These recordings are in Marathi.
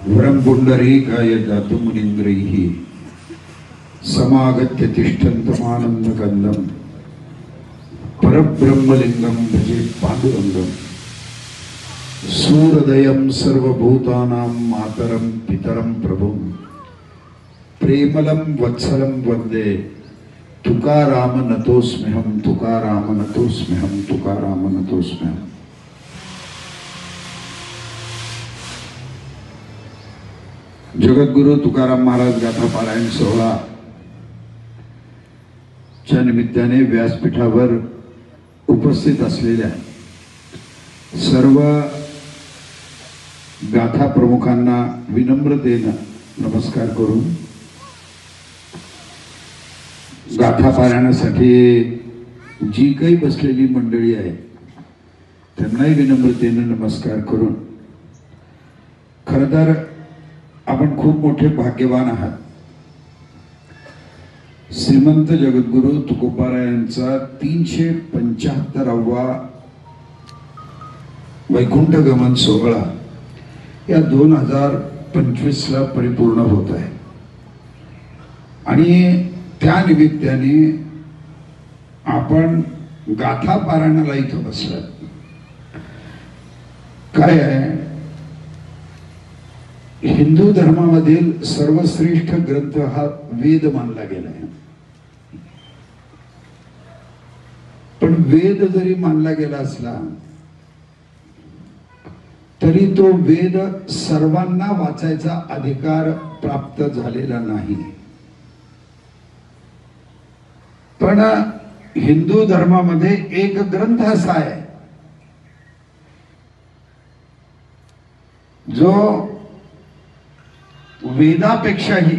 वरं पुंडरीकाय जातुमुनीन्द्रैः समागत्य तिष्ठन्तमानन्दकन्दं परब्रह्मलिंगं भजे पांडुरंगं सूरदयं सर्वभूतानां मातरं पितरं प्रभुं प्रेमलं वत्सलं वन्दे तुकाराम नतोस्म्यहं तुकाराम नतोस्म्यहं तुकाराम नतोस्म्यहं। जगद्गुरु तुकाराम महाराज गाथा पारायण सोहळा च्या निमित्ताने व्यासपीठावर उपस्थित असलेल्या सर्व गाथा प्रमुखांना विनम्रतेने नमस्कार करून गाथा पारायणासाठी जी काही बसलेली मंडळी आहे त्यांनाही विनम्रतेने नमस्कार करून, खरं तर आपण खूप मोठे भाग्यवान आहात। श्रीमंत जगद्गुरु तुकोबारायांचा 375वा वैकुंठ गमन सोहळा या 2025 ला परिपूर्ण होत आहे आणि त्या निमित्ताने आपण गाथा पारायणाला इथं बसलात। काय आहे, हिंदू धर्मामधील सर्वश्रेष्ठ ग्रंथ हा वेद मानला गेला आहे। पण वेद जरी मानला गेला असला तरी तो वेद सर्वांना वाचायचा अधिकार प्राप्त झालेला नाही। पण हिंदू धर्मामध्ये एक ग्रंथ असा आहे जो वेदापेक्षाही,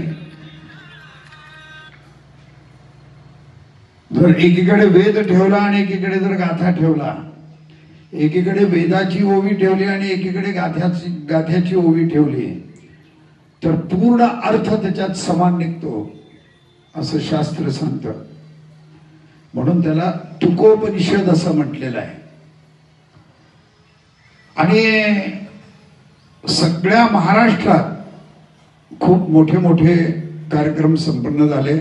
जर एकीकडे वेद ठेवला आणि एकीकडे जर गाथा ठेवला, एकीकडे वेदाची ओवी ठेवली आणि एकीकडे गाथ्याची ओवी ठेवली, तर पूर्ण अर्थ त्याच्यात समान निघतो असं शास्त्र सांगतं। म्हणून त्याला तुकोपनिषद असं म्हटलेलं आहे। आणि सगळ्या महाराष्ट्रात खूप मोठे मोठे कार्यक्रम संपन्न झाले।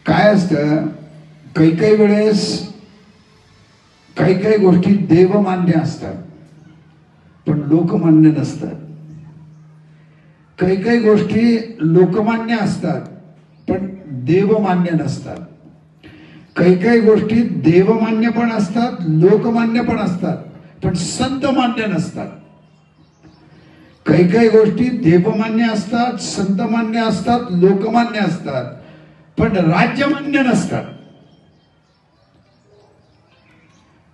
काय असतं, काही वेळेस काही गोष्टी देवमान्य असतात पण लोकमान्य नसतात। काही गोष्टी लोकमान्य असतात पण देवमान्य नसतात। काही गोष्टी देवमान्य पण असतात, लोकमान्य पण असतात, पण संतमान्य नसतात। काही गोष्टी देवमान्य असतात, संतमान्य असतात, लोकमान्य असतात, पण राज्यमान्य नसतात।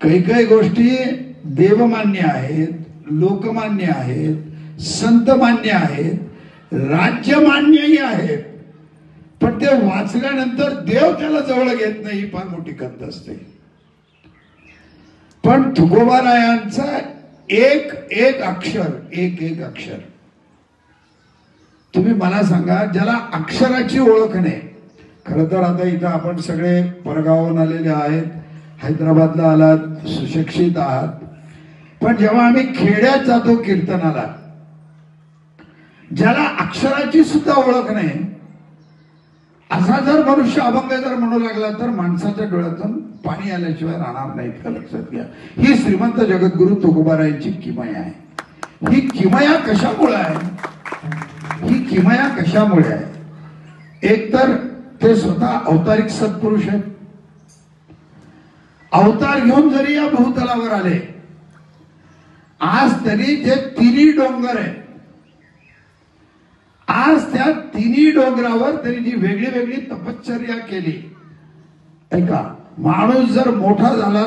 काही गोष्टी देवमान्य आहेत, लोकमान्य आहेत, संतमान्य आहेत, राज्यमान्यही आहेत, पण ते वाचल्यानंतर देव त्याला जवळ घेत नाही, ही फार मोठी खंत असते। पण तुकोबारायांचा एक अक्षर तुम्ही मला सांगा, ज्याला अक्षराची ओळख नाही। खरं तर आता इथं आपण सगळे परगावाहून आलेले आहेत, हैदराबादला आलात, सुशिक्षित आहात, पण जेव्हा आम्ही खेड्यात जातो कीर्तनाला, ज्याला अक्षराची सुद्धा ओळख नाही असा जर मनुष्य अभंग जर म्हणू लागला तर माणसाच्या डोळ्यातून पाणी आल्याशिवाय राहणार नाही। का लक्षात घ्या, ही श्रीमंत जगद्गुरु तुकोबारायांची किमया आहे। ही किमया कशामुळे आहे? ही किमया कशामुळे आहे? एक तर ते स्वतः अवतारिक सत्पुरुष आहेत। अवतार घेऊन जरी या भूतलावर आले, आज तरी जे तिन्ही डोंगर आहे, आज त्या तिन्ही डोंगरावर तरी जी वेगळी तपश्चर्या केली। ऐका, माणूस जर मोठा झाला